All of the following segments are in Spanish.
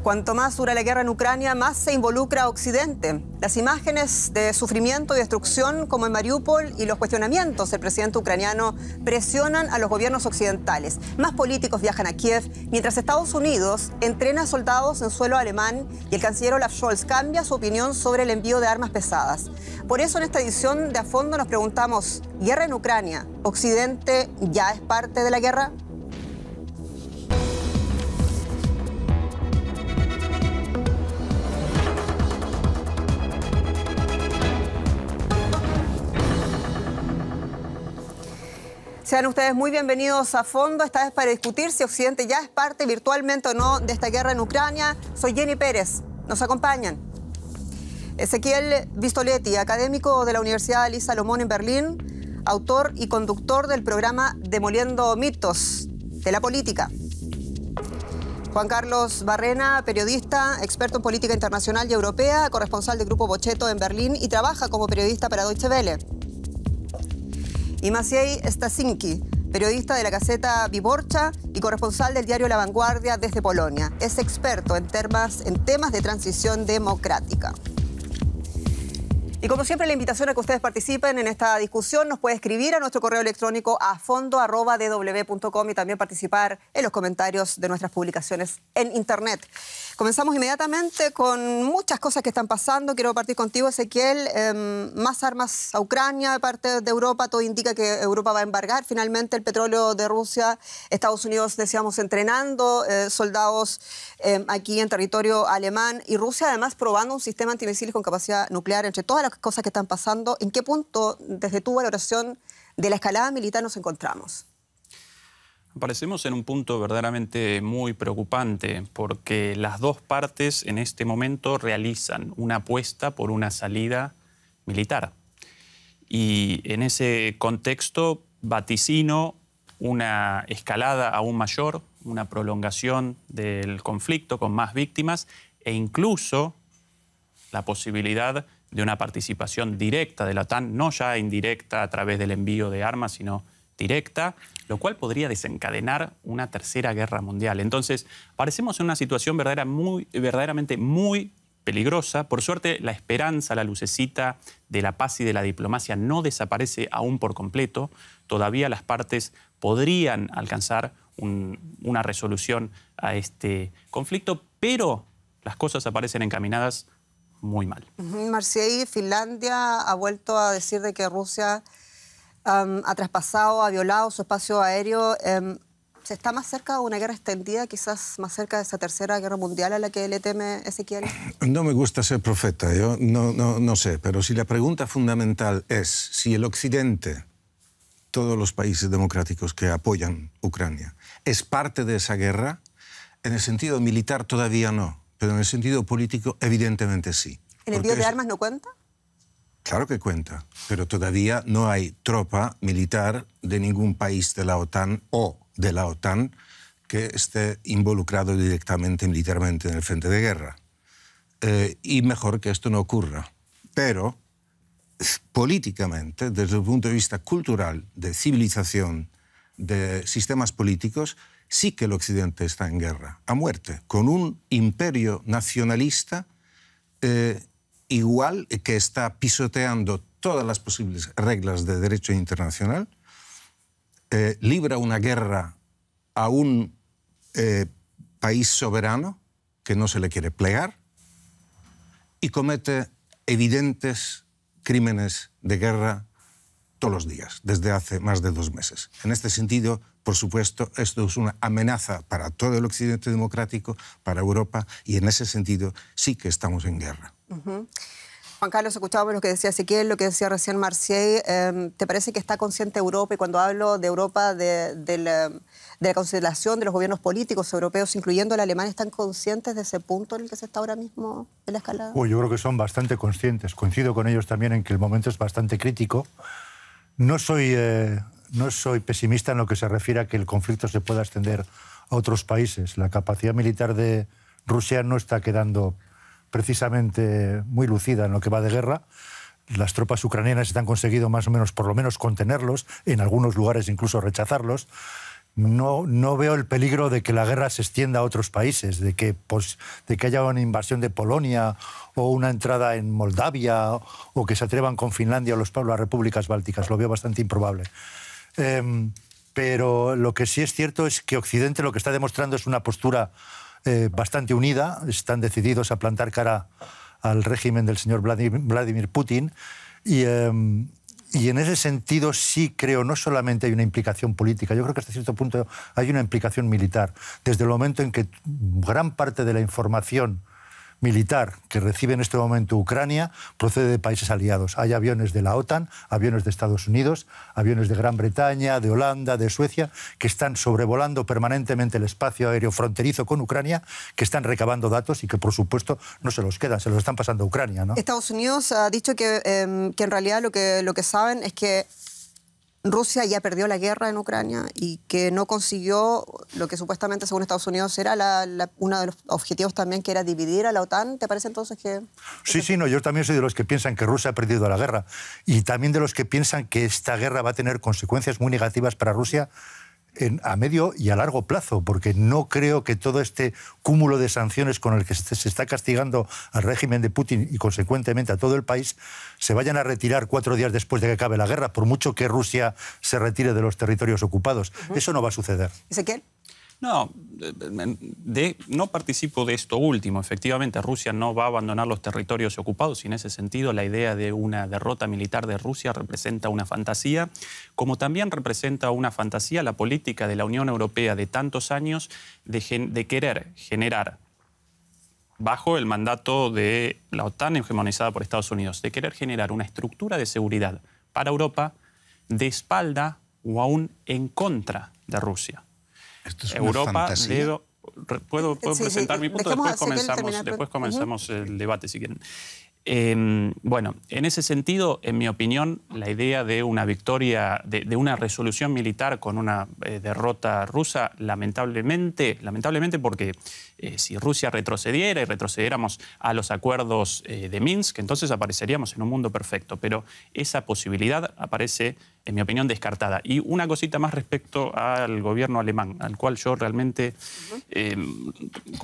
Cuanto más dura la guerra en Ucrania, más se involucra a Occidente. Las imágenes de sufrimiento y destrucción, como en Mariupol, y los cuestionamientos del presidente ucraniano presionan a los gobiernos occidentales. Más políticos viajan a Kiev, mientras Estados Unidos entrena soldados en suelo alemán y el canciller Olaf Scholz cambia su opinión sobre el envío de armas pesadas. Por eso, en esta edición de A Fondo nos preguntamos, ¿guerra en Ucrania? ¿Occidente ya es parte de la guerra? Sean ustedes muy bienvenidos a Fondo, esta vez para discutir si Occidente ya es parte virtualmente o no de esta guerra en Ucrania. Soy Jenny Pérez, nos acompañan Ezequiel Vistoletti, académico de la Universidad Elie Salomón en Berlín, autor y conductor del programa Demoliendo mitos de la política. Juan Carlos Barrena, periodista, experto en política internacional y europea, corresponsal del Grupo Bocchetto en Berlín y trabaja como periodista para Deutsche Welle. Y Maciej Stasinki, periodista de la Gaceta Wyborcza y corresponsal del diario La Vanguardia desde Polonia. Es experto en temas de transición democrática. Y como siempre, la invitación a que ustedes participen en esta discusión. Nos puede escribir a nuestro correo electrónico a fondo@dw.com y también participar en los comentarios de nuestras publicaciones en Internet. Comenzamos inmediatamente con muchas cosas que están pasando. Quiero partir contigo, Ezequiel. Más armas a Ucrania de parte de Europa. Todo indica que Europa va a embargar finalmente el petróleo de Rusia. Estados Unidos, decíamos, entrenando soldados aquí en territorio alemán. Y Rusia, además, probando un sistema antimisiles con capacidad nuclear. Entre todas las cosas que están pasando, ¿en qué punto, desde tu valoración de la escalada militar, nos encontramos? Aparecemos en un punto verdaderamente muy preocupante porque las dos partes en este momento realizan una apuesta por una salida militar. Y en ese contexto vaticino una escalada aún mayor, una prolongación del conflicto con más víctimas e incluso la posibilidad de una participación directa de la OTAN, no ya indirecta a través del envío de armas, sino directa, lo cual podría desencadenar una tercera guerra mundial. Entonces, parecemos en una situación verdaderamente muy peligrosa. Por suerte, la esperanza, la lucecita de la paz y de la diplomacia no desaparece aún por completo. Todavía las partes podrían alcanzar una resolución a este conflicto, pero las cosas aparecen encaminadas muy mal. Maciej, Finlandia ha vuelto a decir de que Rusia ha traspasado, ha violado su espacio aéreo. ¿Se está más cerca de una guerra extendida, quizás más cerca de esa tercera guerra mundial a la que le teme Ezequiel? No me gusta ser profeta, yo no sé, pero si la pregunta fundamental es si el Occidente, todos los países democráticos que apoyan Ucrania, es parte de esa guerra, en el sentido militar todavía no, pero en el sentido político evidentemente sí. ¿El envío de armas no cuenta? Claro que cuenta, pero todavía no hay tropa militar de ningún país de la OTAN o de la OTAN que esté involucrado directamente militarmente en el frente de guerra. Y mejor que esto no ocurra. Pero políticamente, desde el punto de vista cultural, de civilización, de sistemas políticos, sí que el Occidente está en guerra, a muerte, con un imperio nacionalista igual que está pisoteando todas las posibles reglas de derecho internacional, libra una guerra a un país soberano que no se le quiere plegar y comete evidentes crímenes de guerra todos los días, desde hace más de 2 meses. En este sentido, por supuesto, esto es una amenaza para todo el Occidente democrático, para Europa, y en ese sentido sí que estamos en guerra. Juan Carlos, escuchábamos lo que decía Ezequiel, lo que decía recién Maciej. ¿Te parece que está consciente Europa? Y cuando hablo de Europa, de la consideración de los gobiernos políticos europeos, incluyendo el alemán, ¿están conscientes de ese punto en el que se está ahora mismo en la escalada? Yo creo que son bastante conscientes. Coincido con ellos también en que el momento es bastante crítico. No soy pesimista en lo que se refiere a que el conflicto se pueda extender a otros países. La capacidad militar de Rusia no está quedando precisamente muy lucida en lo que va de guerra. Las tropas ucranianas han conseguido más o menos, por lo menos, contenerlos, en algunos lugares incluso rechazarlos. no veo el peligro de que la guerra se extienda a otros países, de que haya una invasión de Polonia o una entrada en Moldavia o que se atrevan con Finlandia o las repúblicas bálticas. Lo veo bastante improbable. Pero lo que sí es cierto es que Occidente lo que está demostrando es una postura bastante unida. Están decididos a plantar cara al régimen del señor Vladimir Putin. Y en ese sentido sí creo, no solamente hay una implicación política, yo creo que hasta cierto punto hay una implicación militar. Desde el momento en que gran parte de la información militar que recibe en este momento Ucrania procede de países aliados. Hay aviones de la OTAN, aviones de Estados Unidos, aviones de Gran Bretaña, de Holanda, de Suecia, que están sobrevolando permanentemente el espacio aéreo fronterizo con Ucrania, que están recabando datos y que, por supuesto, no se los quedan, se los están pasando a Ucrania, ¿no? Estados Unidos ha dicho que en realidad lo que saben es que Rusia ya perdió la guerra en Ucrania y que no consiguió lo que supuestamente, según Estados Unidos, era uno de los objetivos también, que era dividir a la OTAN. ¿Te parece entonces que...? Sí, no, yo también soy de los que piensan que Rusia ha perdido la guerra y también de los que piensan que esta guerra va a tener consecuencias muy negativas para Rusia a medio y a largo plazo, porque no creo que todo este cúmulo de sanciones con el que se está castigando al régimen de Putin y consecuentemente a todo el país se vayan a retirar 4 días después de que acabe la guerra, por mucho que Rusia se retire de los territorios ocupados. Eso no va a suceder. ¿Ezequiel? No, no participo de esto último. Efectivamente, Rusia no va a abandonar los territorios ocupados y en ese sentido la idea de una derrota militar de Rusia representa una fantasía, como también representa una fantasía la política de la Unión Europea de tantos años de querer generar, bajo el mandato de la OTAN hegemonizada por Estados Unidos, de querer generar una estructura de seguridad para Europa de espalda o aún en contra de Rusia. Esto es Europa fantasía. ¿Puedo presentar mi punto? Después comenzamos el debate, si quieren. Bueno, en ese sentido, en mi opinión, la idea de una victoria, de una resolución militar con una derrota rusa, lamentablemente porque si Rusia retrocediera y retrocediéramos a los acuerdos de Minsk, entonces apareceríamos en un mundo perfecto. Pero esa posibilidad aparece, en mi opinión, descartada. Y una cosita más respecto al gobierno alemán, al cual yo realmente,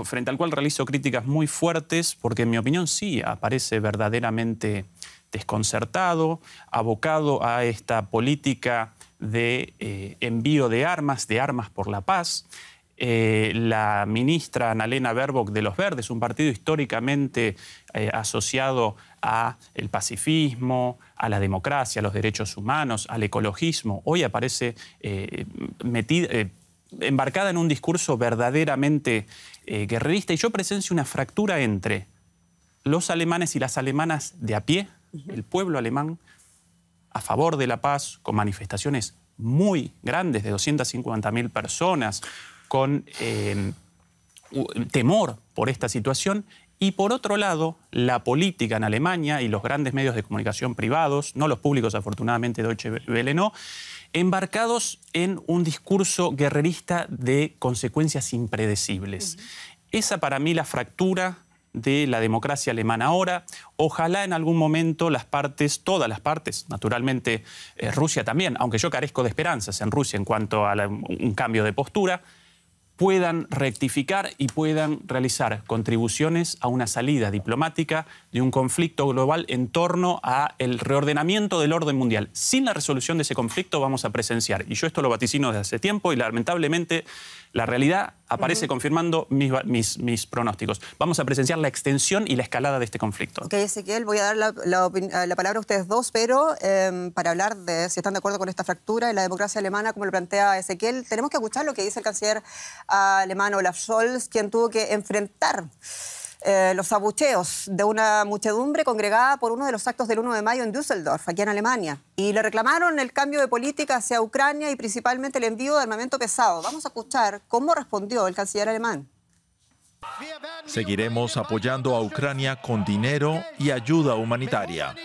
frente al cual realizo críticas muy fuertes, porque en mi opinión sí aparece verdaderamente desconcertado, abocado a esta política de envío de armas por la paz. La ministra Annalena Baerbock de los Verdes, un partido históricamente asociado al pacifismo, a la democracia, a los derechos humanos, al ecologismo, hoy aparece embarcada en un discurso verdaderamente guerrerista, y yo presencio una fractura entre los alemanes y las alemanas de a pie, el pueblo alemán, a favor de la paz, con manifestaciones muy grandes de 250.000 personas, con temor por esta situación, y por otro lado, la política en Alemania y los grandes medios de comunicación privados, no los públicos, afortunadamente Deutsche Welle no, embarcados en un discurso guerrerista de consecuencias impredecibles. Esa para mí la fractura de la democracia alemana ahora. Ojalá en algún momento las partes, todas las partes, naturalmente Rusia también, aunque yo carezco de esperanzas en Rusia en cuanto a un cambio de postura, puedan rectificar y puedan realizar contribuciones a una salida diplomática de un conflicto global en torno al reordenamiento del orden mundial. Sin la resolución de ese conflicto vamos a presenciar, y yo esto lo vaticino desde hace tiempo y lamentablemente la realidad aparece confirmando mis pronósticos. Vamos a presenciar la extensión y la escalada de este conflicto. Ok, Ezequiel, voy a dar la palabra a ustedes dos, pero para hablar de si están de acuerdo con esta fractura en la democracia alemana, como lo plantea Ezequiel, tenemos que escuchar lo que dice el canciller alemán Olaf Scholz, quien tuvo que enfrentar los abucheos de una muchedumbre congregada por uno de los actos del 1 de mayo en Düsseldorf, aquí en Alemania. Y le reclamaron el cambio de política hacia Ucrania y principalmente el envío de armamento pesado. Vamos a escuchar cómo respondió el canciller alemán. Seguiremos apoyando a Ucrania con dinero y ayuda humanitaria.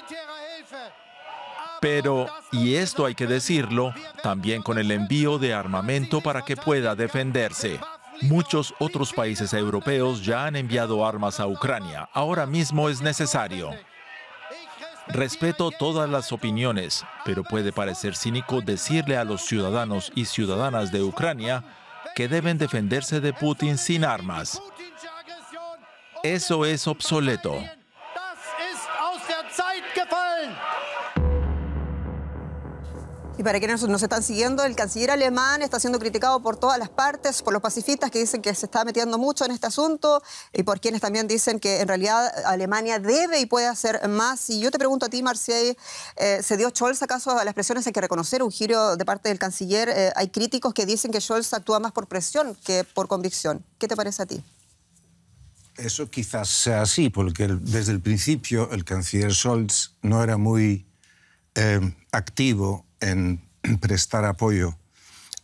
Pero, y esto hay que decirlo, también con el envío de armamento para que pueda defenderse. Muchos otros países europeos ya han enviado armas a Ucrania. Ahora mismo es necesario. Respeto todas las opiniones, pero puede parecer cínico decirle a los ciudadanos y ciudadanas de Ucrania que deben defenderse de Putin sin armas. Eso es obsoleto. Y para quienes nos están siguiendo, el canciller alemán está siendo criticado por todas las partes, por los pacifistas que dicen que se está metiendo mucho en este asunto y por quienes también dicen que en realidad Alemania debe y puede hacer más. Y yo te pregunto a ti, Marcial, ¿se dio Scholz acaso a las presiones? Hay que reconocer un giro de parte del canciller. Hay críticos que dicen que Scholz actúa más por presión que por convicción. ¿Qué te parece a ti? Eso quizás sea así, porque desde el principio el canciller Scholz no era muy activo en prestar apoyo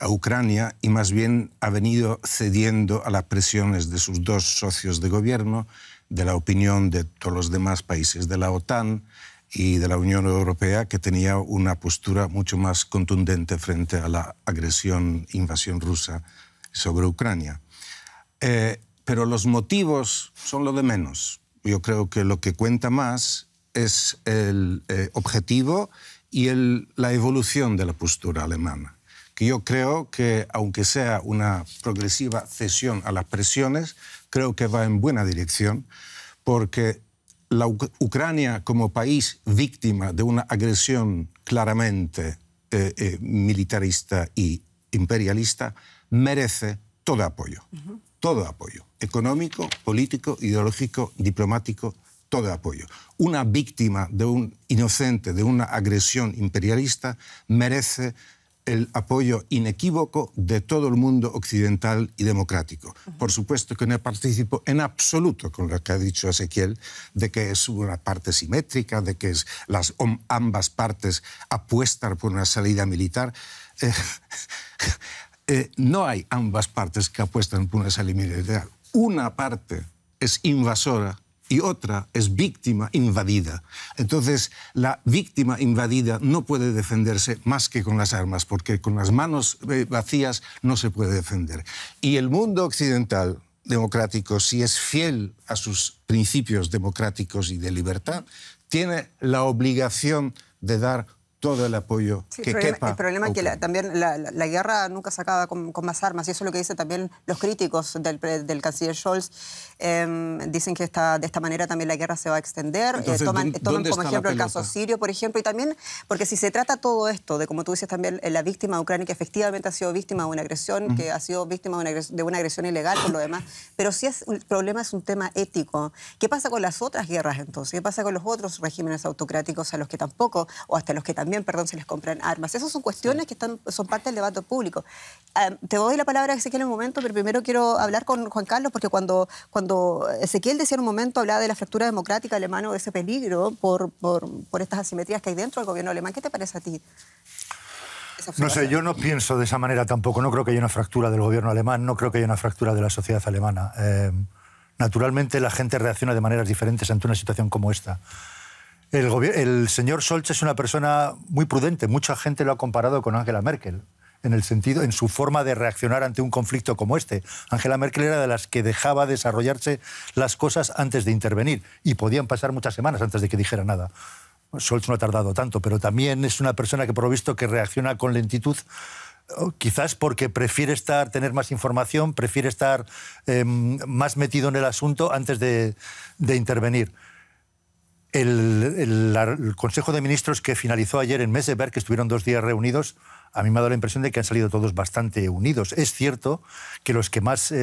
a Ucrania y más bien ha venido cediendo a las presiones de sus dos socios de gobierno, de la opinión de todos los demás países de la OTAN y de la Unión Europea, que tenía una postura mucho más contundente frente a la invasión rusa sobre Ucrania. Pero los motivos son lo de menos. Yo creo que lo que cuenta más es el objetivo y la evolución de la postura alemana, que yo creo que, aunque sea una progresiva cesión a las presiones, creo que va en buena dirección, porque la Ucrania, como país víctima de una agresión claramente militarista y imperialista, merece todo apoyo. Todo apoyo, económico, político, ideológico, diplomático, todo apoyo. Una víctima de un inocente, de una agresión imperialista, merece el apoyo inequívoco de todo el mundo occidental y democrático. Por supuesto que no participo en absoluto con lo que ha dicho Ezequiel, de que es una parte simétrica, de que ambas partes apuestan por una salida militar. No hay ambas partes que apuestan por una salida militar. Una parte es invasora y otra es víctima invadida. Entonces, la víctima invadida no puede defenderse más que con las armas, porque con las manos vacías no se puede defender. Y el mundo occidental democrático, si es fiel a sus principios democráticos y de libertad, tiene la obligación de dar todo el apoyo que quepa. El problema es que también la guerra nunca se acaba con más armas, y eso es lo que dicen también los críticos del canciller Scholz. Dicen que de esta manera también la guerra se va a extender. Entonces, toman como ejemplo el caso sirio, por ejemplo, y también porque si se trata todo esto, de como tú dices también, la víctima de Ucrania, que efectivamente ha sido víctima de una agresión, que ha sido víctima de una agresión ilegal, por lo demás, pero si el problema es un tema ético. ¿Qué pasa con las otras guerras entonces? ¿Qué pasa con los otros regímenes autocráticos a los que tampoco, o hasta los que también, se les compran armas? Esas son cuestiones que son parte del debate público. Te doy la palabra a Ezequiel en un momento, pero primero quiero hablar con Juan Carlos, porque cuando Ezequiel decía en un momento, hablaba de la fractura democrática alemana, o de ese peligro por estas asimetrías que hay dentro del gobierno alemán. ¿Qué te parece a ti? No sé, yo no pienso de esa manera tampoco. No creo que haya una fractura del gobierno alemán, no creo que haya una fractura de la sociedad alemana. Naturalmente la gente reacciona de maneras diferentes ante una situación como esta. El señor Scholz es una persona muy prudente. Mucha gente lo ha comparado con Angela Merkel, en su forma de reaccionar ante un conflicto como este. Angela Merkel era de las que dejaba desarrollarse las cosas antes de intervenir, y podían pasar muchas semanas antes de que dijera nada. Scholz no ha tardado tanto, pero también es una persona que, por lo visto, que reacciona con lentitud, quizás porque prefiere tener más información, prefiere estar más metido en el asunto antes de intervenir. El Consejo de Ministros que finalizó ayer en Meseberg, que estuvieron 2 días reunidos, a mí me ha dado la impresión de que han salido todos bastante unidos. Es cierto que los que más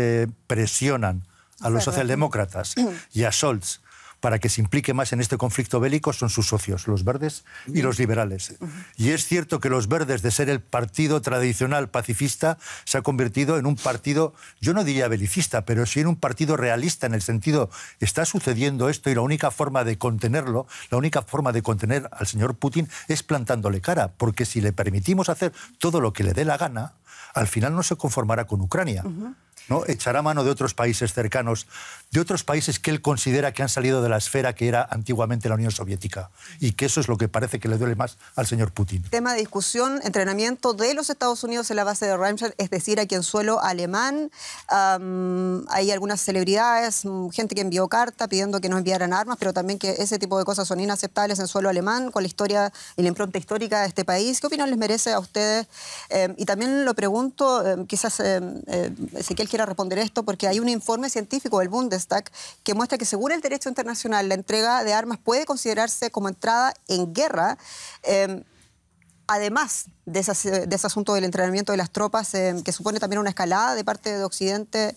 presionan a los socialdemócratas y a Scholz para que se implique más en este conflicto bélico son sus socios, los verdes y los liberales. Y es cierto que los verdes, de ser el partido tradicional pacifista, se ha convertido en un partido, yo no diría belicista, pero sí en un partido realista, en el sentido, está sucediendo esto y la única forma de contenerlo, la única forma de contener al señor Putin es plantándole cara, porque si le permitimos hacer todo lo que le dé la gana, al final no se conformará con Ucrania. ¿No? Echará mano de otros países cercanos, de otros países que él considera que han salido de la esfera que era antiguamente la Unión Soviética. Y que eso es lo que parece que le duele más al señor Putin. Tema de discusión, entrenamiento de los Estados Unidos en la base de Ramstein, es decir, aquí en suelo alemán. Hay algunas celebridades, gente que envió carta pidiendo que no enviaran armas, pero también que ese tipo de cosas son inaceptables en suelo alemán, con la historia y la impronta histórica de este país. ¿Qué opinión les merece a ustedes? Y también lo pregunto, quizás Ezequiel quiera responder esto, porque hay un informe científico del Bundestag que muestra que según el derecho internacional la entrega de armas puede considerarse como entrada en guerra, además de ese asunto del entrenamiento de las tropas, que supone también una escalada de parte de Occidente,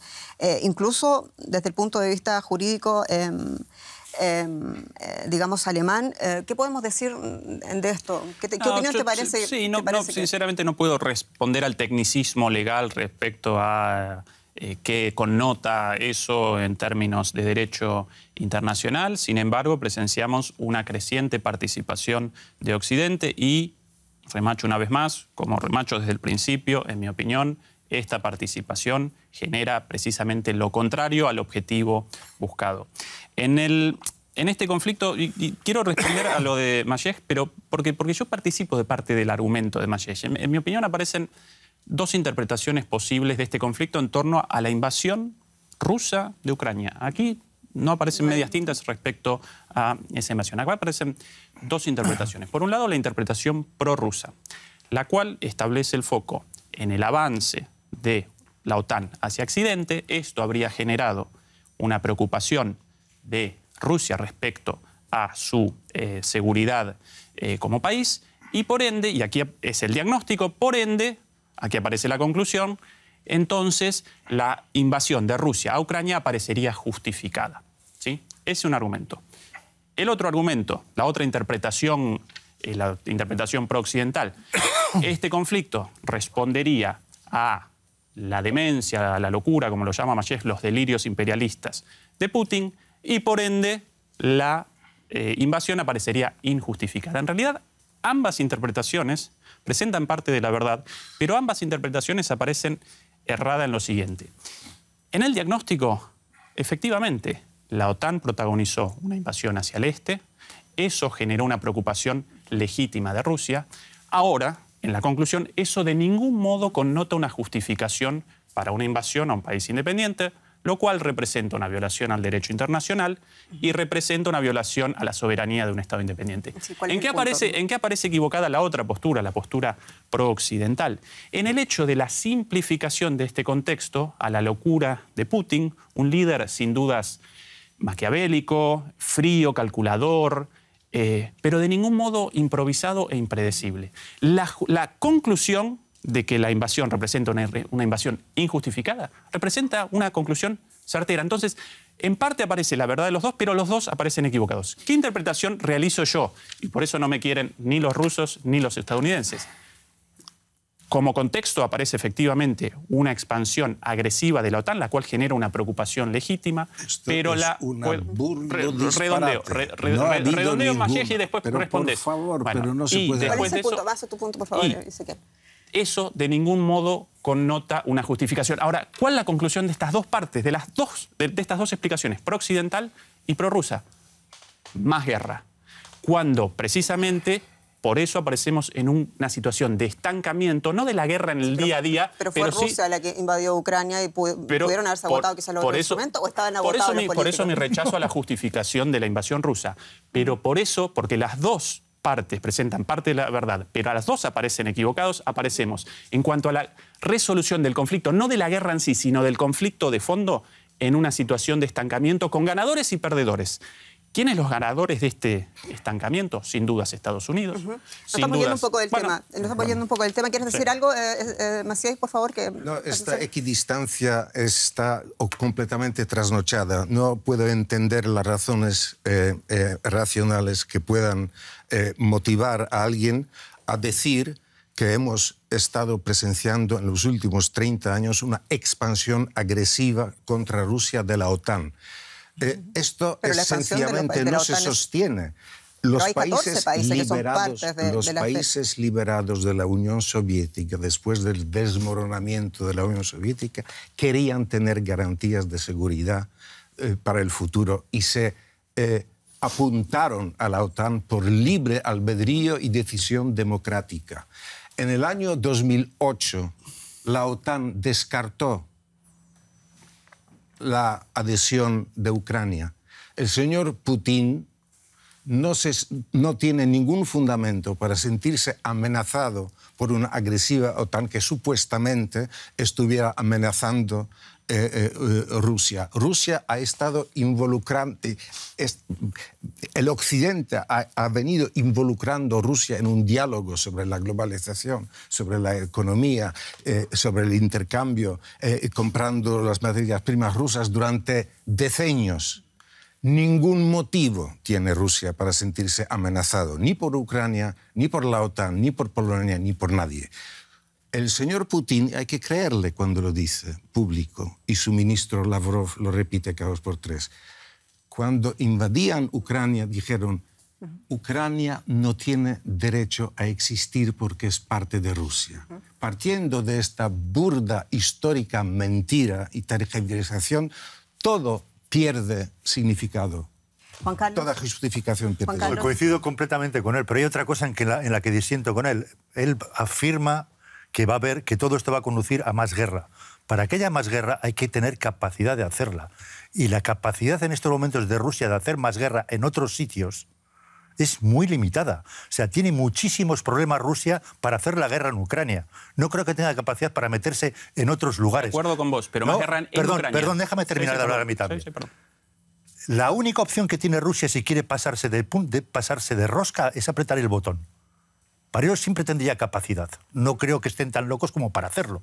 incluso desde el punto de vista jurídico, digamos, alemán. ¿Qué podemos decir de esto? ¿Qué opinión te parece? Sí, sinceramente no puedo responder al tecnicismo legal respecto a qué connota eso en términos de derecho internacional. Sin embargo, presenciamos una creciente participación de Occidente y, remacho una vez más, como remacho desde el principio, en mi opinión, esta participación genera precisamente lo contrario al objetivo buscado. En este conflicto, y quiero responder a lo de Majek, pero porque yo participo de parte del argumento de Majek. En mi opinión aparecen dos interpretaciones posibles de este conflicto en torno a la invasión rusa de Ucrania. Aquí no aparecen medias tintas respecto a esa invasión. Acá aparecen dos interpretaciones. Por un lado, la interpretación prorrusa, la cual establece el foco en el avance de la OTAN hacia Occidente. Esto habría generado una preocupación de Rusia respecto a su seguridad como país y por ende, y aquí es el diagnóstico, por ende, aquí aparece la conclusión, entonces la invasión de Rusia a Ucrania aparecería justificada. ¿Sí? Ese es un argumento. El otro argumento, la otra interpretación, la interpretación pro-occidental, este conflicto respondería a la demencia, a la locura, como lo llama Majek, los delirios imperialistas de Putin, y por ende la invasión aparecería injustificada. En realidad, ambas interpretaciones presentan parte de la verdad, pero ambas interpretaciones aparecen erradas en lo siguiente. En el diagnóstico, efectivamente, la OTAN protagonizó una invasión hacia el este, eso generó una preocupación legítima de Rusia. Ahora, en la conclusión, eso de ningún modo connota una justificación para una invasión a un país independiente, lo cual representa una violación al derecho internacional y representa una violación a la soberanía de un Estado independiente. Sí, ¿En qué aparece equivocada la otra postura, la postura pro-occidental? En el hecho de la simplificación de este contexto a la locura de Putin, un líder sin dudas maquiavélico, frío, calculador, pero de ningún modo improvisado e impredecible. La conclusión de que la invasión representa una invasión injustificada, representa una conclusión certera. Entonces, en parte aparece la verdad de los dos, pero los dos aparecen equivocados. ¿Qué interpretación realizo yo? Y por eso no me quieren ni los rusos ni los estadounidenses. Como contexto aparece efectivamente una expansión agresiva de la OTAN, la cual genera una preocupación legítima, pero redondeo Majek y después respondes. Por favor, bueno, pero no se puede... ¿Cuál es el punto? Vas a tu punto, por favor, Ezequiel. Eso de ningún modo connota una justificación. Ahora, ¿cuál es la conclusión de estas dos partes, de estas dos explicaciones, pro-occidental y pro-rusa? Más guerra. Cuando precisamente por eso aparecemos en una situación de estancamiento, no de la guerra en el día a día. Pero fue Rusia la que invadió Ucrania y pudieron haberse agotado quizás los instrumentos o estaban agotados los políticos. Por eso mi rechazo a la justificación de la invasión rusa. Pero por eso, porque las dos partes presentan parte de la verdad, pero a las dos aparecen equivocados, aparecemos en cuanto a la resolución del conflicto, no de la guerra en sí, sino del conflicto de fondo, en una situación de estancamiento con ganadores y perdedores. ¿Quiénes los ganadores de este estancamiento? Sin dudas Estados Unidos. Nos estamos yendo un poco del tema. Nos estamos yendo un poco del tema. ¿Quieres decir algo, Macías, por favor? No, esta equidistancia está completamente trasnochada. No puedo entender las razones racionales que puedan motivar a alguien a decir que hemos estado presenciando en los últimos 30 años una expansión agresiva contra Rusia de la OTAN. Esto sencillamente no se sostiene. Los países liberados de la Unión Soviética, después del desmoronamiento de la Unión Soviética, querían tener garantías de seguridad para el futuro y se apuntaron a la OTAN por libre albedrío y decisión democrática. En el año 2008, la OTAN descartó la adhesión de Ucrania. El señor Putin no tiene ningún fundamento para sentirse amenazado por una agresiva OTAN que supuestamente estuviera amenazando Rusia. Rusia ha estado involucrante, el Occidente ha venido involucrando a Rusia en un diálogo sobre la globalización, sobre la economía, sobre el intercambio, comprando las materias primas rusas durante decenios. Ningún motivo tiene Rusia para sentirse amenazado, ni por Ucrania, ni por la OTAN, ni por Polonia, ni por nadie. El señor Putin, hay que creerle cuando lo dice público, y su ministro Lavrov lo repite cada 2 por 3. Cuando invadían Ucrania, dijeron, Ucrania no tiene derecho a existir porque es parte de Rusia. Partiendo de esta burda histórica mentira y tergiversación, todo pierde significado. Juan Carlos. Toda justificación pierde. Juan Carlos. Coincido completamente con él, pero hay otra cosa en la que disiento con él. Él afirma que va a haber, que todo esto va a conducir a más guerra. Para que haya más guerra hay que tener capacidad de hacerla. Y la capacidad en estos momentos de Rusia de hacer más guerra en otros sitios es muy limitada. O sea, tiene muchísimos problemas Rusia para hacer la guerra en Ucrania. No creo que tenga capacidad para meterse en otros lugares. De acuerdo con vos, pero más guerra en Ucrania. Perdón, déjame terminar de hablar a mí también. Sí, perdón. La única opción que tiene Rusia si quiere pasarse de rosca es apretar el botón. Para ello siempre tendría capacidad. No creo que estén tan locos como para hacerlo.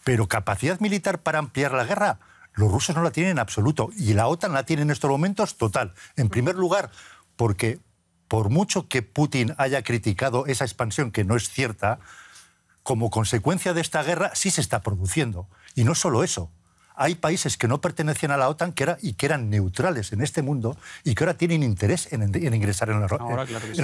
Pero capacidad militar para ampliar la guerra, los rusos no la tienen en absoluto. Y la OTAN la tiene en estos momentos total. En primer lugar, porque por mucho que Putin haya criticado esa expansión, que no es cierta, como consecuencia de esta guerra sí se está produciendo. Y no solo eso. Hay países que no pertenecían a la OTAN que eran neutrales en este mundo y que ahora tienen interés en ingresar en la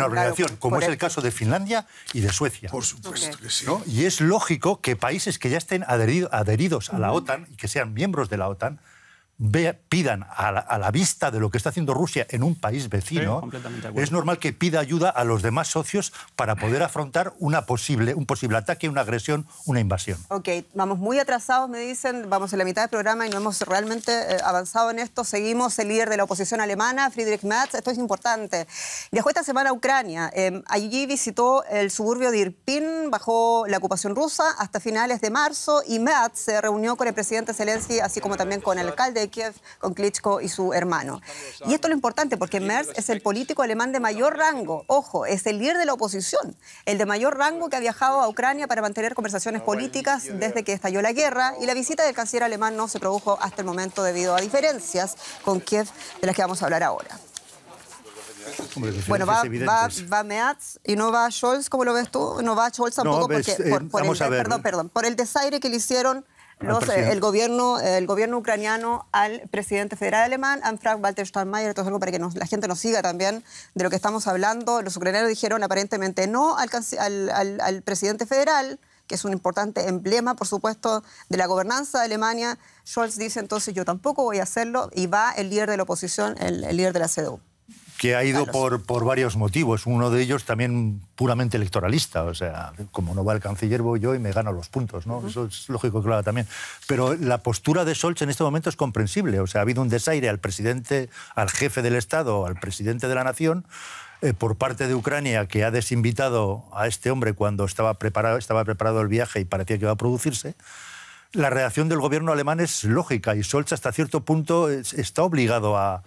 organización, como es el caso de Finlandia y de Suecia. Por supuesto que sí. ¿No? Y es lógico que países que ya estén adheridos a la OTAN y que sean miembros de la OTAN pidan a la vista de lo que está haciendo Rusia en un país vecino, es normal que pida ayuda a los demás socios para poder afrontar un posible ataque, una agresión, una invasión. Ok, vamos muy atrasados, me dicen, vamos en la mitad del programa y no hemos realmente avanzado en esto. Seguimos, el líder de la oposición alemana, Friedrich Merz, esto es importante. Viajó esta semana a Ucrania, allí visitó el suburbio de Irpin bajo la ocupación rusa hasta finales de marzo y Merz se reunió con el presidente Zelensky, así como también con el alcalde de Kiev, con Klitschko y su hermano. Y esto es lo importante porque Merz es el político alemán de mayor rango, ojo, es el líder de la oposición, el de mayor rango que ha viajado a Ucrania para mantener conversaciones políticas desde que estalló la guerra, y la visita del canciller alemán no se produjo hasta el momento debido a diferencias con Kiev de las que vamos a hablar ahora. Bueno, va Merz y no va Scholz, ¿cómo lo ves tú? No va Scholz tampoco por el desaire que le hicieron el gobierno ucraniano al presidente federal alemán, Frank-Walter Steinmeier. Esto es algo para que la gente nos siga también de lo que estamos hablando. Los ucranianos dijeron aparentemente no al presidente federal, que es un importante emblema, por supuesto, de la gobernanza de Alemania. Scholz dice entonces yo tampoco voy a hacerlo, y va el líder de la oposición, el líder de la CDU. Que ha ido por varios motivos, uno de ellos también puramente electoralista, o sea, como no va el canciller voy yo y me gano los puntos, ¿no? Eso es lógico que lo haga también. Pero la postura de Scholz en este momento es comprensible, o sea, ha habido un desaire al presidente, al jefe del Estado, al presidente de la nación, por parte de Ucrania, que ha desinvitado a este hombre cuando estaba preparado el viaje y parecía que iba a producirse. La reacción del gobierno alemán es lógica y Scholz hasta cierto punto está obligado a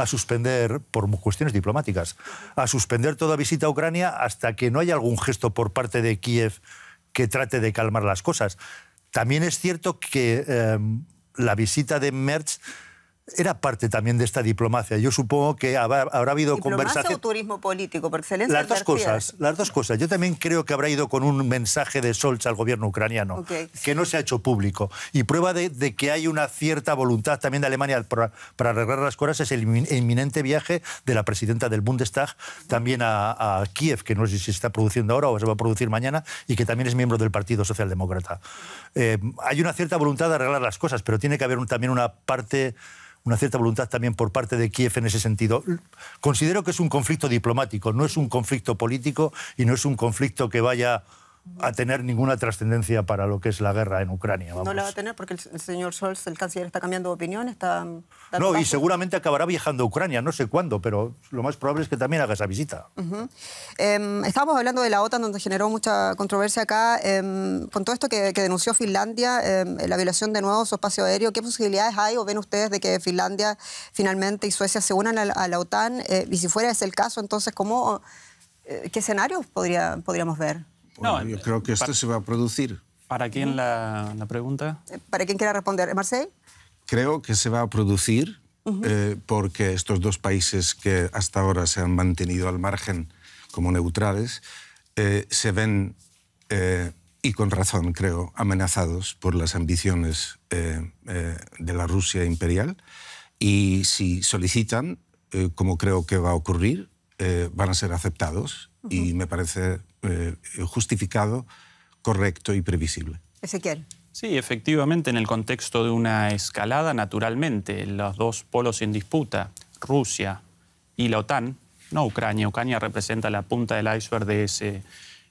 suspender, por cuestiones diplomáticas, a suspender toda visita a Ucrania hasta que no haya algún gesto por parte de Kiev que trate de calmar las cosas. También es cierto que la visita de Merz era parte también de esta diplomacia. Yo supongo que habrá habido conversación. ¿Diplomacia o turismo político? Por excelencia. Las dos cosas. Yo también creo que habrá ido con un mensaje de Scholz al gobierno ucraniano, que no se ha hecho público. Y prueba de que hay una cierta voluntad también de Alemania para arreglar las cosas es el inminente viaje de la presidenta del Bundestag también a Kiev, que no sé si se está produciendo ahora o se va a producir mañana, y que también es miembro del Partido Socialdemócrata. Hay una cierta voluntad de arreglar las cosas, pero tiene que haber también una parte una cierta voluntad también por parte de Kiev en ese sentido. Considero que es un conflicto diplomático, no es un conflicto político y no es un conflicto que vaya a tener ninguna trascendencia para lo que es la guerra en Ucrania. Vamos. No la va a tener porque el señor Scholz, el canciller, está cambiando de opinión, está no, y seguramente acabará viajando a Ucrania, no sé cuándo, pero lo más probable es que también haga esa visita. Estábamos hablando de la OTAN, donde generó mucha controversia acá. Con todo esto que denunció Finlandia, la violación de nuevo de su espacio aéreo, ¿qué posibilidades hay o ven ustedes de que Finlandia finalmente y Suecia se unan a la OTAN? Y si fuera ese el caso, entonces, ¿qué escenarios podríamos ver? Bueno, yo creo que esto se va a producir. ¿Para quién la pregunta? ¿Para quien quiera responder? ¿Marcel? Creo que se va a producir porque estos dos países que hasta ahora se han mantenido al margen como neutrales se ven, y con razón creo, amenazados por las ambiciones de la Rusia imperial. Y si solicitan, como creo que va a ocurrir, van a ser aceptados y me parece justificado, correcto y previsible. Ezequiel. Sí, efectivamente, en el contexto de una escalada, naturalmente, los dos polos en disputa, Rusia y la OTAN, no Ucrania. Ucrania representa la punta del iceberg de ese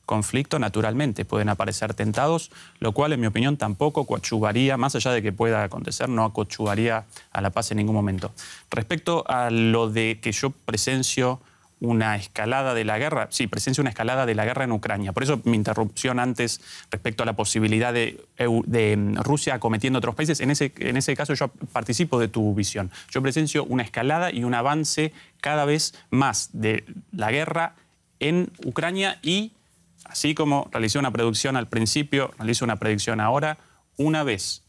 conflicto, naturalmente pueden aparecer tentados, lo cual, en mi opinión, tampoco coadyuvaría, más allá de que pueda acontecer, no coadyuvaría a la paz en ningún momento. Respecto a lo de que yo presencio una escalada de la guerra, sí, presencia una escalada de la guerra en Ucrania. Por eso mi interrupción antes respecto a la posibilidad de Rusia acometiendo otros países. En ese caso yo participo de tu visión. Yo presencio una escalada y un avance cada vez más de la guerra en Ucrania y, así como realicé una predicción al principio, realizo una predicción ahora, una vez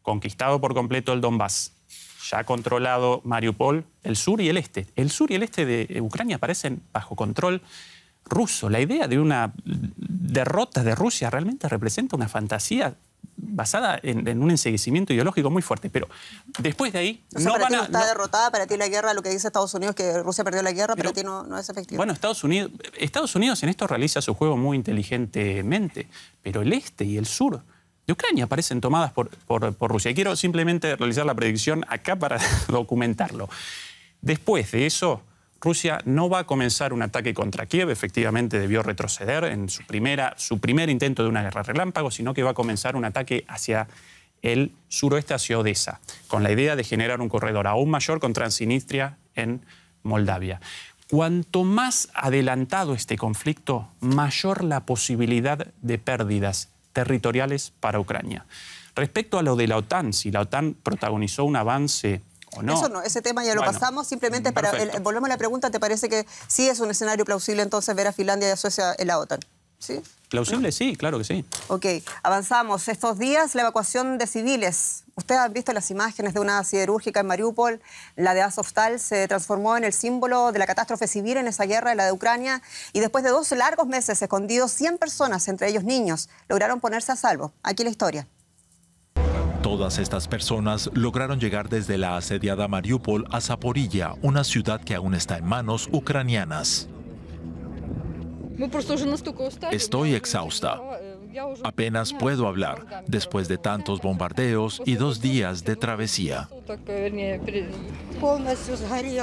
conquistado por completo el Donbass, ya controlado Mariupol, el sur y el este. El sur y el este de Ucrania aparecen bajo control ruso. La idea de una derrota de Rusia realmente representa una fantasía basada en un enseguecimiento ideológico muy fuerte. Pero después de ahí... O sea, no para ti no está derrotada, para ti la guerra, lo que dice Estados Unidos, que Rusia perdió la guerra, para ti no es efectivo. Bueno, Estados Unidos en esto realiza su juego muy inteligentemente, pero el este y el sur de Ucrania parecen tomadas por Rusia. Y quiero simplemente realizar la predicción acá para documentarlo. Después de eso, Rusia no va a comenzar un ataque contra Kiev, efectivamente debió retroceder en su primer intento de una guerra relámpago, sino que va a comenzar un ataque hacia el suroeste, hacia Odessa, con la idea de generar un corredor aún mayor con Transnistria en Moldavia. Cuanto más adelantado este conflicto, mayor la posibilidad de pérdidas territoriales para Ucrania. Respecto a lo de la OTAN, si la OTAN protagonizó un avance o no... Eso no, ese tema ya lo pasamos. Simplemente para volvemos a la pregunta, ¿te parece que sí es un escenario plausible entonces ver a Finlandia y a Suecia en la OTAN? ¿Sí? Plausible, sí, claro que sí. Ok, avanzamos. Estos días la evacuación de civiles. Ustedes han visto las imágenes de una siderúrgica en Mariupol. La de Azovstal se transformó en el símbolo de la catástrofe civil en esa guerra, la de Ucrania. Y después de 2 largos meses escondidos, 100 personas, entre ellos niños, lograron ponerse a salvo. Aquí la historia. Todas estas personas lograron llegar desde la asediada Mariupol a Zaporilla, una ciudad que aún está en manos ucranianas. Estoy exhausta. Apenas puedo hablar después de tantos bombardeos y 2 días de travesía.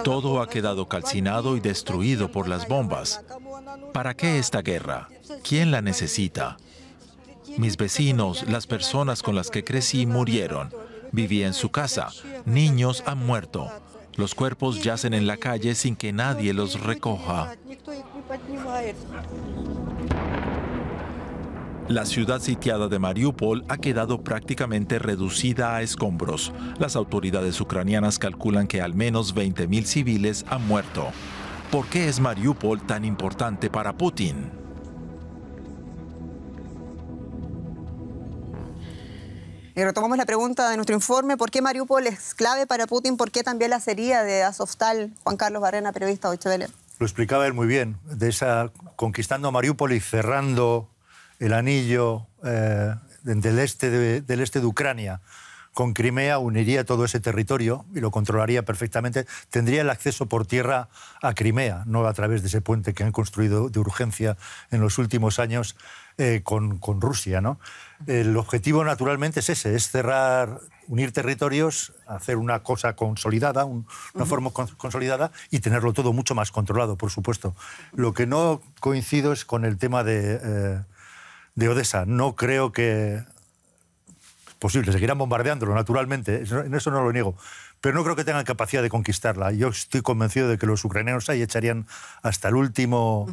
Todo ha quedado calcinado y destruido por las bombas. ¿Para qué esta guerra? ¿Quién la necesita? Mis vecinos, las personas con las que crecí, murieron. Viví en su casa. Niños han muerto. Los cuerpos yacen en la calle sin que nadie los recoja. La ciudad sitiada de Mariupol ha quedado prácticamente reducida a escombros. Las autoridades ucranianas calculan que al menos 20.000 civiles han muerto. ¿Por qué es Mariupol tan importante para Putin? Y retomamos la pregunta de nuestro informe, ¿por qué Mariupol es clave para Putin? ¿Por qué también la acería de Azovstal? Juan Carlos Barrena, periodista de Deutsche Welle. Lo explicaba él muy bien, de esa conquistando Mariupol y cerrando el anillo del este de Ucrania con Crimea, uniría todo ese territorio y lo controlaría perfectamente. Tendría el acceso por tierra a Crimea, no a través de ese puente que han construido de urgencia en los últimos años. con Rusia, ¿no? El objetivo, naturalmente, es ese, es cerrar, unir territorios, hacer una cosa consolidada, una forma consolidada y tenerlo todo mucho más controlado, por supuesto. Lo que no coincido es con el tema de Odessa. No creo que... Es posible, seguirán bombardeándolo, naturalmente, en eso no lo niego. Pero no creo que tengan capacidad de conquistarla. Yo estoy convencido de que los ucranianos ahí echarían hasta el último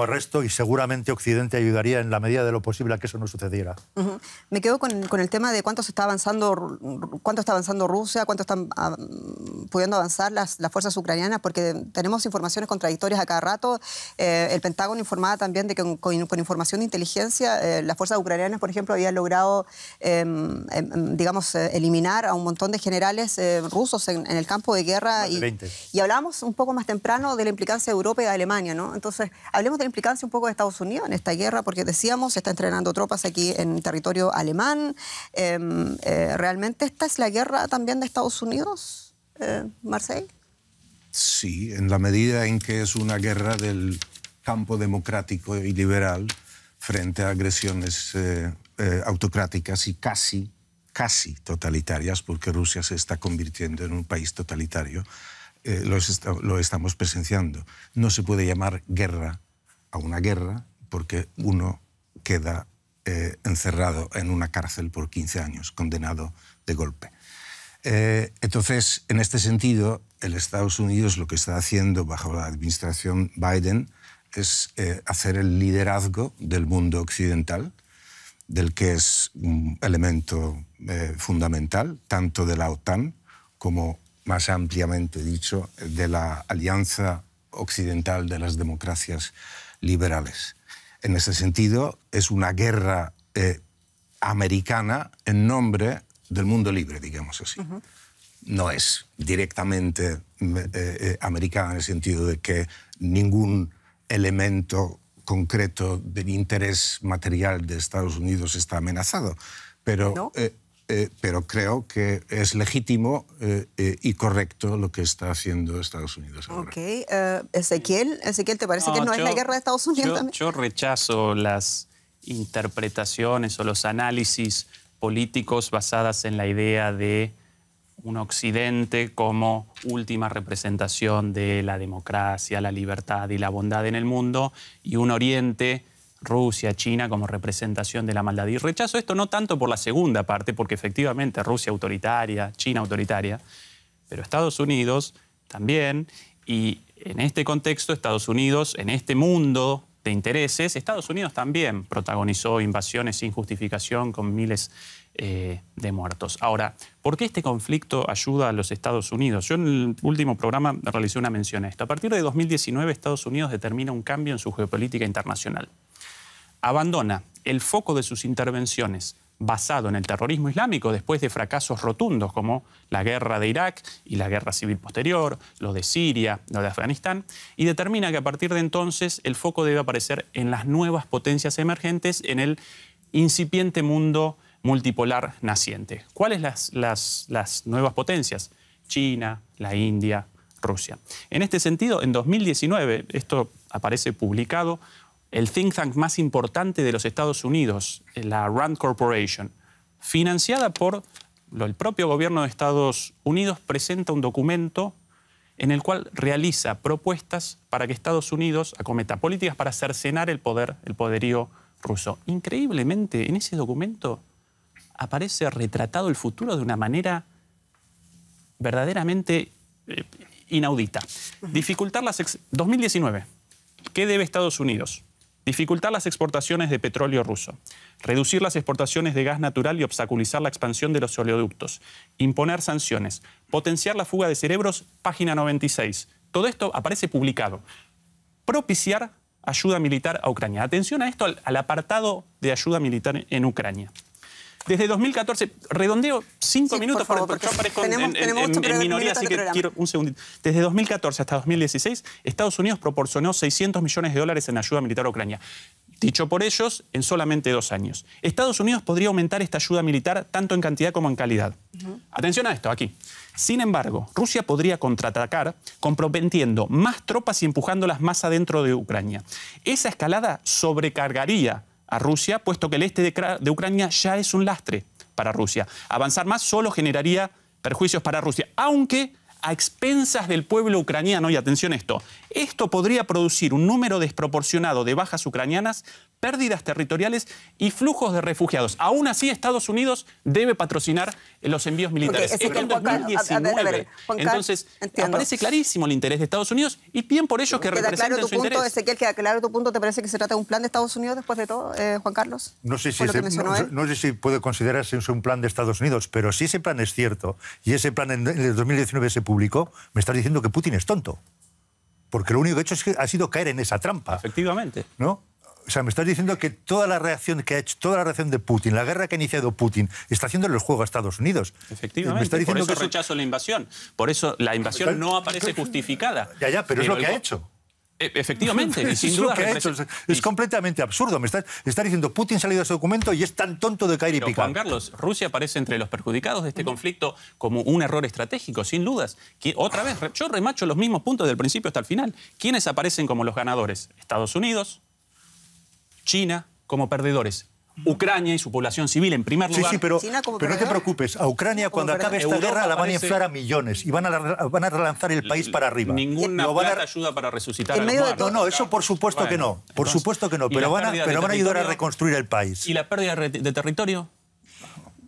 arresto y seguramente Occidente ayudaría en la medida de lo posible a que eso no sucediera. Me quedo con el tema de cuánto está avanzando Rusia, cuánto están pudiendo avanzar las fuerzas ucranianas, porque tenemos informaciones contradictorias a cada rato. El Pentágono informaba también de que con información de inteligencia las fuerzas ucranianas, por ejemplo, habían logrado, digamos, eliminar a un montón de generales rusos en el campo de guerra. Y hablábamos un poco más temprano de la implicancia de Europa y de Alemania, ¿no? Entonces, hablemos de la implicancia un poco de Estados Unidos en esta guerra, porque decíamos, se está entrenando tropas aquí en territorio alemán. ¿Realmente esta es la guerra también de Estados Unidos, Marcel? Sí, en la medida en que es una guerra del campo democrático y liberal frente a agresiones autocráticas y casi totalitarias, porque Rusia se está convirtiendo en un país totalitario. Lo estamos presenciando. No se puede llamar guerra a una guerra porque uno queda encerrado en una cárcel por 15 años, condenado de golpe. Entonces, en este sentido, el Estados Unidos lo que está haciendo bajo la administración Biden es hacer el liderazgo del mundo occidental, del que es un elemento fundamental, tanto de la OTAN como más ampliamente dicho, de la Alianza Occidental de las Democracias Liberales. En ese sentido, es una guerra americana en nombre del mundo libre, digamos así. No es directamente americana en el sentido de que ningún elemento concreto del interés material de Estados Unidos está amenazado, pero... ¿No? Pero creo que es legítimo y correcto lo que está haciendo Estados Unidos ahora. Ezequiel, ¿te parece que no es la guerra de Estados Unidos también? Yo rechazo las interpretaciones o los análisis políticos basadas en la idea de un Occidente como última representación de la democracia, la libertad y la bondad en el mundo, y un Oriente, Rusia, China, como representación de la maldad. Y rechazo esto no tanto por la segunda parte, porque efectivamente Rusia autoritaria, China autoritaria, pero Estados Unidos también, y en este contexto Estados Unidos, en este mundo de intereses, Estados Unidos también protagonizó invasiones sin justificación con miles de muertos. Ahora, ¿por qué este conflicto ayuda a los Estados Unidos? Yo en el último programa realicé una mención a esto. A partir de 2019, Estados Unidos determina un cambio en su geopolítica internacional. Abandona el foco de sus intervenciones basado en el terrorismo islámico después de fracasos rotundos como la guerra de Irak y la guerra civil posterior, lo de Siria, lo de Afganistán, y determina que a partir de entonces el foco debe aparecer en las nuevas potencias emergentes en el incipiente mundo multipolar naciente. ¿Cuáles las nuevas potencias? China, la India, Rusia. En este sentido, en 2019, esto aparece publicado, el think tank más importante de los Estados Unidos, la Rand Corporation, financiada por el propio gobierno de Estados Unidos, presenta un documento en el cual realiza propuestas para que Estados Unidos acometa políticas para cercenar el poderío ruso. Increíblemente, en ese documento aparece retratado el futuro de una manera verdaderamente inaudita. 2019. ¿Qué debe Estados Unidos? Dificultar las exportaciones de petróleo ruso, reducir las exportaciones de gas natural y obstaculizar la expansión de los oleoductos, imponer sanciones, potenciar la fuga de cerebros, página 96. Todo esto aparece publicado. Propiciar ayuda militar a Ucrania. Atención a esto, al apartado de ayuda militar en Ucrania. Desde 2014, redondeo 5 minutos, por favor, porque yo aparezco tenemos en minoría, así que quiero un segundito. Desde 2014 hasta 2016, Estados Unidos proporcionó $600 millones en ayuda militar a Ucrania. Dicho por ellos, en solamente 2 años. Estados Unidos podría aumentar esta ayuda militar tanto en cantidad como en calidad. Atención a esto, aquí. Sin embargo, Rusia podría contraatacar comprometiendo más tropas y empujándolas más adentro de Ucrania. Esa escalada sobrecargaría a Rusia, puesto que el este de Ucrania ya es un lastre para Rusia. Avanzar más solo generaría perjuicios para Rusia, aunque a expensas del pueblo ucraniano, y atención a esto podría producir un número desproporcionado de bajas ucranianas, pérdidas territoriales y flujos de refugiados. Aún así, Estados Unidos debe patrocinar los envíos militares. Okay, Esto en 2019. Entonces, aparece clarísimo el interés de Estados Unidos y bien por ellos que representen su interés. Ezequiel, queda claro tu punto. ¿Te parece que se trata de un plan de Estados Unidos después de todo, Juan Carlos? No sé si puede considerarse un plan de Estados Unidos, pero si ese plan es cierto y ese plan en el 2019 se publicó, me estás diciendo que Putin es tonto. Porque lo único que ha hecho ha sido caer en esa trampa. Efectivamente. ¿No? O sea, me estás diciendo que toda la reacción que ha hecho, toda la reacción de Putin, la guerra que ha iniciado Putin, está haciéndole el juego a Estados Unidos. Efectivamente, me está diciendo por eso rechazo la invasión. Por eso la invasión no aparece justificada. Ya, pero es lo que ha hecho. Efectivamente, y sin duda... Es completamente absurdo. Me está diciendo, Putin ha salido de ese documento y es tan tonto de caer y picar. Juan Carlos, Rusia aparece entre los perjudicados de este conflicto como un error estratégico, sin dudas. Otra vez, yo remacho los mismos puntos del principio hasta el final. ¿Quiénes aparecen como los ganadores? Estados Unidos, China como perdedores. Ucrania y su población civil en primer lugar. Sí, pero no te preocupes. A Ucrania, cuando acabe esta guerra, la van a inflar a millones y van a relanzar el país para arriba. Ninguna plata ayuda para resucitar al muerto. No, eso por supuesto que no. Por supuesto que no. Pero van a ayudar a reconstruir el país. ¿Y la pérdida de territorio?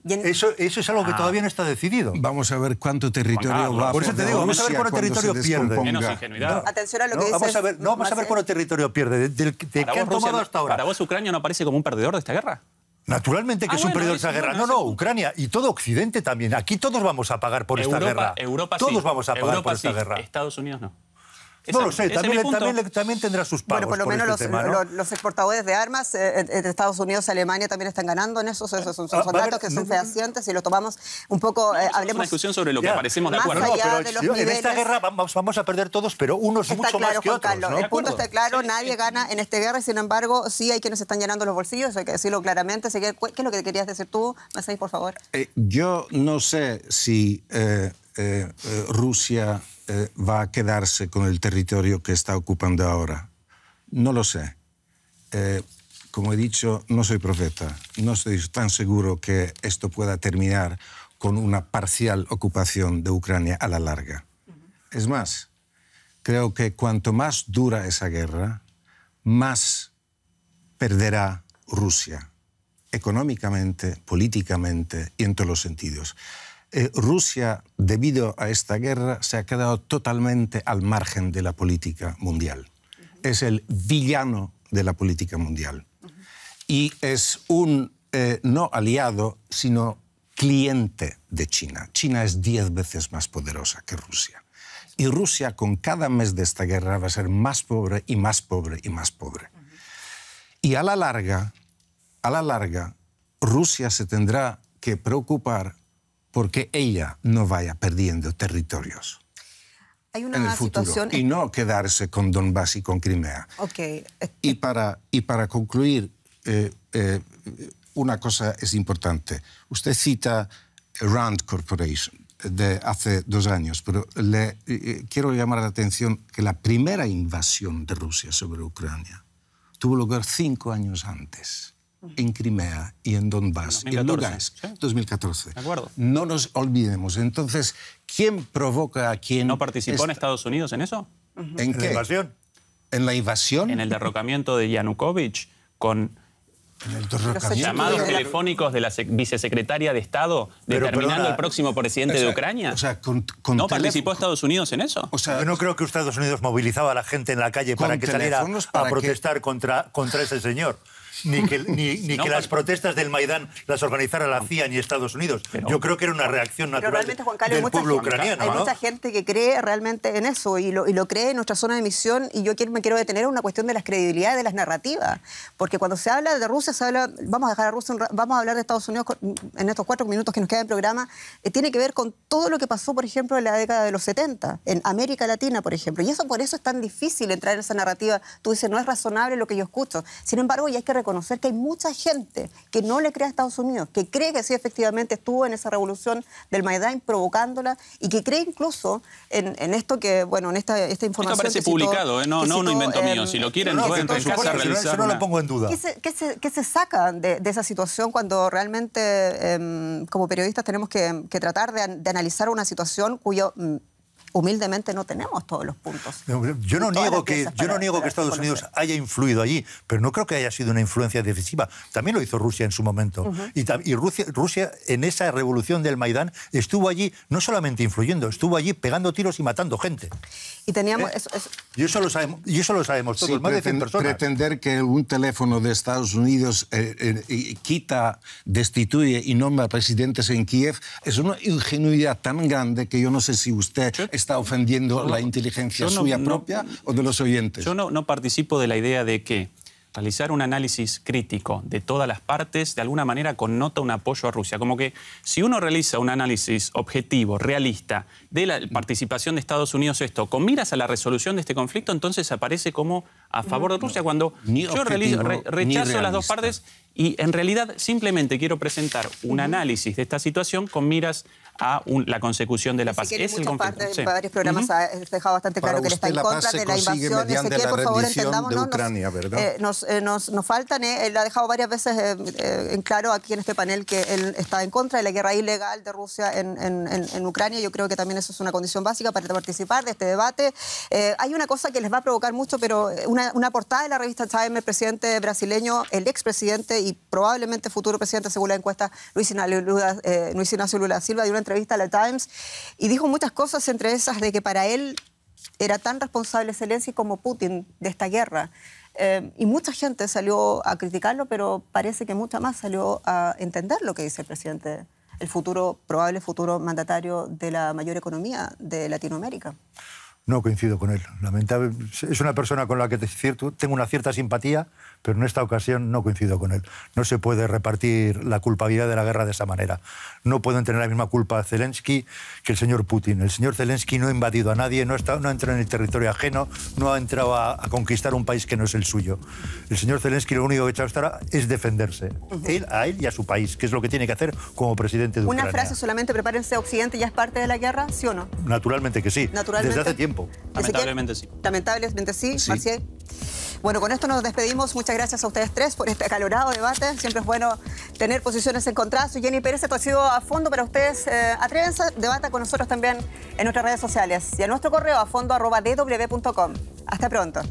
Eso es algo que todavía no está decidido. Vamos a ver cuánto territorio va a Por eso te digo, vamos a ver cuánto territorio pierde. Menos ingenuidad. Atención a lo que dices. Vamos a ver cuánto territorio pierde. ¿De qué han tomado hasta ahora? ¿Para vos Ucrania no aparece como un perdedor de esta guerra? Naturalmente que es un perdedor de esa guerra. No, Ucrania y todo Occidente también. Aquí todos vamos a pagar por esta guerra. Europa todos vamos a pagar por esta guerra. Estados Unidos no. No lo sé, también tendrá sus pagos. Bueno, por lo menos este tema, ¿no? los exportadores de armas entre Estados Unidos y Alemania también están ganando en eso. Esos son datos que son fehacientes y los tomamos un poco. Hablemos una discusión sobre lo que parecemos de acuerdo. Pero en esta guerra vamos a perder todos, pero unos mucho más que otros. ¿No? El punto está claro, nadie gana en esta guerra y sin embargo sí hay quienes están llenando los bolsillos, hay que decirlo claramente. ¿Qué es lo que querías decir tú, Masai, por favor? Yo no sé si Rusia va a quedarse con el territorio que está ocupando ahora. No lo sé. Como he dicho, no soy profeta. No estoy tan seguro que esto pueda terminar con una parcial ocupación de Ucrania a la larga. Es más, creo que cuanto más dura esa guerra, más perderá Rusia, económicamente, políticamente y en todos los sentidos. Rusia, debido a esta guerra, se ha quedado totalmente al margen de la política mundial. Es el villano de la política mundial. Y es un no aliado, sino cliente de China. China es 10 veces más poderosa que Rusia. Y Rusia, con cada mes de esta guerra, va a ser más pobre y más pobre y más pobre. Y a la larga, Rusia se tendrá que preocupar porque ella no vaya perdiendo territorios en el futuro y no quedarse con Donbass y con Crimea. Okay. Y para concluir, una cosa es importante. Usted cita Rand Corporation de hace 2 años, pero quiero llamar la atención que la primera invasión de Rusia sobre Ucrania tuvo lugar 5 años antes. En Crimea y en Donbass, 2014, y en Lugansk, ¿sí? 2014. De acuerdo. No nos olvidemos. Entonces, ¿quién provoca a quién? ¿No participó en Estados Unidos en eso? ¿En qué? ¿En la invasión? ¿En la invasión? En el derrocamiento de Yanukovych con llamados telefónicos de la vicesecretaria de Estado determinando el próximo presidente de Ucrania. O sea, ¿No participó Estados Unidos en eso? O sea, yo no creo que Estados Unidos movilizaba a la gente en la calle para que saliera a protestar contra ese señor. Ni que las protestas del Maidán las organizara la CIA ni Estados Unidos. Yo creo que era una reacción natural del pueblo ucraniano. Hay mucha gente que cree realmente en eso y lo cree en nuestra zona de emisión, y yo me quiero detener en una cuestión de las credibilidades, de las narrativas. Porque cuando se habla de Rusia, vamos a dejar a Rusia, vamos a hablar de Estados Unidos en estos 4 minutos que nos quedan en programa, tiene que ver con todo lo que pasó, por ejemplo, en la década de los 70, en América Latina, por ejemplo. Y por eso es tan difícil entrar en esa narrativa. Tú dices, no es razonable lo que yo escucho. Sin embargo, ya hay que reconocer reconocer que hay mucha gente que no le cree a Estados Unidos, que cree que sí efectivamente estuvo en esa revolución del Maidán provocándola y que cree incluso en esto que, bueno, en esta información. Esto aparece publicado, no un invento mío. Si lo quieren, pueden en casa realizar. Eso no lo pongo en duda. ¿Qué se saca de esa situación cuando realmente como periodistas tenemos que tratar de analizar una situación cuyo humildemente no tenemos todos los puntos? Yo no niego que Estados Unidos haya influido allí, pero no creo que haya sido una influencia decisiva. También lo hizo Rusia en su momento. Y Rusia en esa revolución del Maidán estuvo allí no solamente influyendo, estuvo allí pegando tiros y matando gente. Y teníamos Y eso lo sabemos todos, Sí, más de 100 personas. Pretender que un teléfono de Estados Unidos quita, destituye y nombra presidentes en Kiev es una ingenuidad tan grande que yo no sé si usted está ofendiendo la inteligencia suya propia o de los oyentes. Yo no participo de la idea de que realizar un análisis crítico de todas las partes de alguna manera connota un apoyo a Rusia. Como que si uno realiza un análisis objetivo, realista, de la participación de Estados Unidos con miras a la resolución de este conflicto, entonces aparece como a favor de Rusia cuando yo rechazo las dos partes y en realidad simplemente quiero presentar un análisis de esta situación con miras a la consecución de la paz. Es el conflicto. Varios programas ha dejado bastante claro que él está en contra de la invasión. Ezequiel, por favor, entendamos, de Ucrania, ¿verdad? Nos faltan, él ha dejado varias veces en claro aquí en este panel que él está en contra de la guerra ilegal de Rusia en Ucrania. Yo creo que también eso es una condición básica para participar de este debate. Hay una cosa que les va a provocar mucho, pero una portada de la revista Time, el presidente brasileño, el expresidente y probablemente futuro presidente, según la encuesta, Luis Ignacio Lula da Silva, dio una entrevista a la Times y dijo muchas cosas, entre esas de que para él era tan responsable Zelensky como Putin de esta guerra. Y mucha gente salió a criticarlo, pero parece que mucha más salió a entender lo que dice el presidente, el probable futuro mandatario de la mayor economía de Latinoamérica. No coincido con él. Lamentable. Es una persona con la que tengo una cierta simpatía, pero en esta ocasión no coincido con él. No se puede repartir la culpabilidad de la guerra de esa manera. No pueden tener la misma culpa Zelensky que el señor Putin. El señor Zelensky no ha invadido a nadie, no ha entrado en el territorio ajeno, no ha entrado a conquistar un país que no es el suyo. El señor Zelensky lo único que ha hecho hasta ahora es defenderse. A él y a su país, que es lo que tiene que hacer como presidente de Ucrania. Una frase solamente, prepárense, Occidente ya es parte de la guerra, ¿sí o no? Naturalmente que sí. Naturalmente. Desde hace tiempo. Lamentablemente sí. Lamentablemente sí, Marcial. Bueno, con esto nos despedimos. Muchas gracias a ustedes tres por este acalorado debate. Siempre es bueno tener posiciones encontradas. Soy Jenny Pérez, esto ha sido A Fondo para ustedes. Atrévense, debata con nosotros también en nuestras redes sociales y a nuestro correo afondo@dw.com. Hasta pronto.